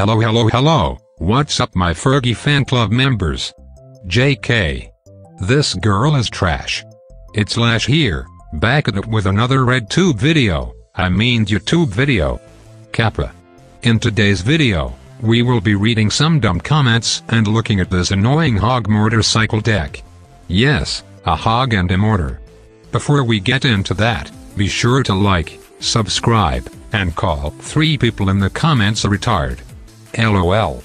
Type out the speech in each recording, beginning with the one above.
Hello, what's up my Fergie fan club members? JK. This girl is trash. It's Lash here, back at it with another YouTube video. Kappa. In today's video, we will be reading some dumb comments and looking at this annoying HOG Mortar cycle deck. Yes, a HOG and a mortar. Before we get into that, be sure to like, subscribe, and call 3 people in the comments a retard. LOL.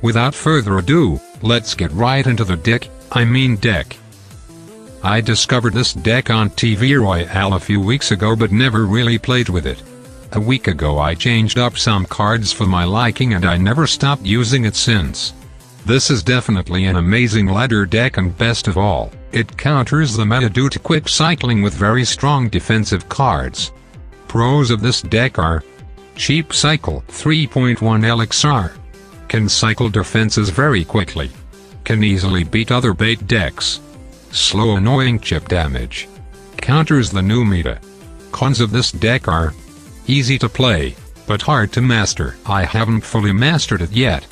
Without further ado, let's get right into the deck. I discovered this deck on TV Royale a few weeks ago but never really played with it. A week ago I changed up some cards for my liking and I never stopped using it since. This is definitely an amazing ladder deck and best of all, it counters the meta due to quick cycling with very strong defensive cards. Pros of this deck are: cheap cycle 3.1 LXR. Can cycle defenses very quickly. Can easily beat other bait decks. Slow annoying chip damage. Counters the new meta. Cons of this deck are: easy to play, but hard to master. I haven't fully mastered it yet.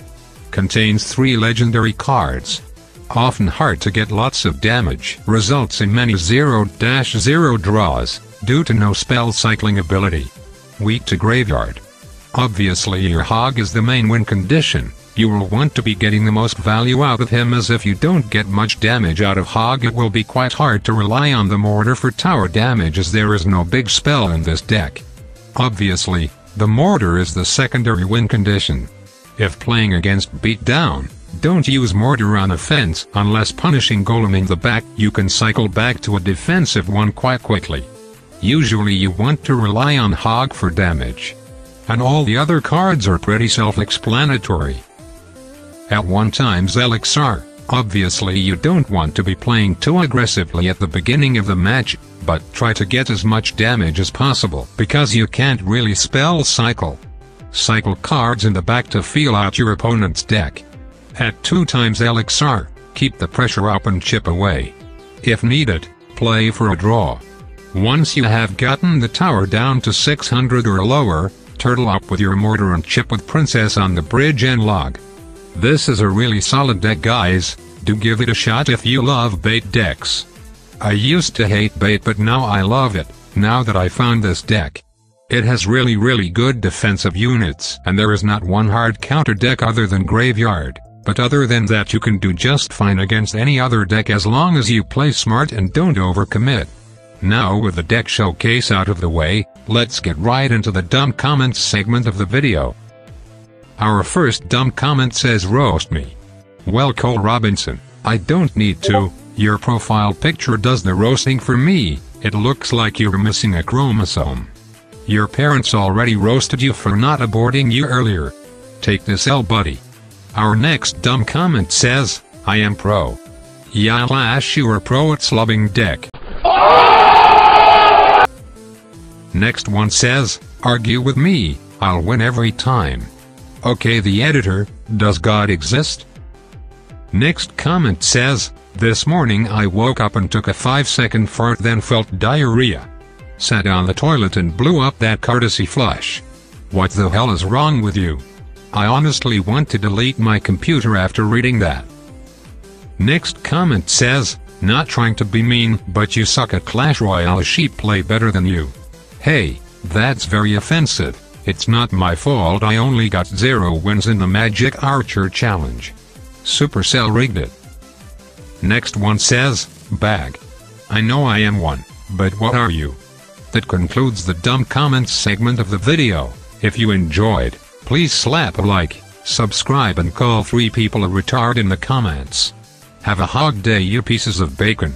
Contains 3 legendary cards. Often hard to get lots of damage. Results in many 0-0 draws, due to no spell cycling ability. Weak to graveyard. Obviously your HOG is the main win condition. You will want to be getting the most value out of him, as if you don't get much damage out of HOG it will be quite hard to rely on the mortar for tower damage, as there is no big spell in this deck. Obviously, the mortar is the secondary win condition. If playing against beatdown, don't use mortar on offense unless punishing golem in the back. You can cycle back to a defensive one quite quickly. Usually you want to rely on HOG for damage. And all the other cards are pretty self-explanatory. At 1x LXR, obviously you don't want to be playing too aggressively at the beginning of the match, but try to get as much damage as possible because you can't really spell cycle. Cycle cards in the back to feel out your opponent's deck. At 2x LXR, keep the pressure up and chip away. If needed, play for a draw. Once you have gotten the tower down to 600 or lower, turtle up with your mortar and chip with princess on the bridge and log. This is a really solid deck guys, do give it a shot if you love bait decks. I used to hate bait but now I love it, now that I found this deck. It has really good defensive units and there is not one hard counter deck other than graveyard, but other than that you can do just fine against any other deck as long as you play smart and don't overcommit. Now with the deck showcase out of the way, let's get right into the dumb comments segment of the video. Our first dumb comment says, roast me. Well Cole Robinson, I don't need to, your profile picture does the roasting for me, it looks like you're missing a chromosome. Your parents already roasted you for not aborting you earlier. Take this L buddy. Our next dumb comment says, I am pro. Yeah Clash, you are pro at slubbing deck. Next one says, argue with me, I'll win every time. Okay the editor, does God exist? Next comment says, this morning I woke up and took a 5-second fart then felt diarrhea. Sat on the toilet and blew up that courtesy flush. What the hell is wrong with you? I honestly want to delete my computer after reading that. Next comment says, not trying to be mean, but you suck at Clash Royale. Sheep play better than you. Hey, that's very offensive. It's not my fault I only got 0 wins in the Magic Archer Challenge. Supercell rigged it. Next one says, bag. I know I am one, but what are you? That concludes the dumb comments segment of the video. If you enjoyed, please slap a like, subscribe and call 3 people a retard in the comments. Have a HOG day you pieces of bacon.